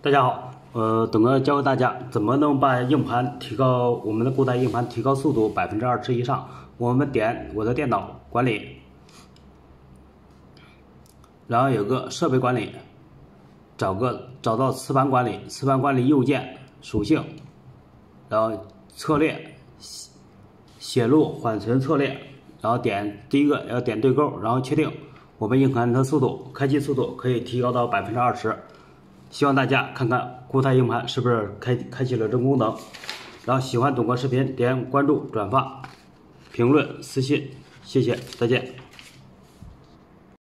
大家好，董哥教给大家怎么能把硬盘提高，我们的固态硬盘提高速度20%以上。我们点我的电脑管理，然后有个设备管理，找到磁盘管理，磁盘管理右键属性，然后策略写入缓存策略，然后点第一个要点对勾，然后确定我们硬盘的速度，开机速度可以提高到20%。希望大家看看固态硬盘是不是开启了这个功能，然后喜欢董哥视频点关注、转发、评论、私信，谢谢，再见。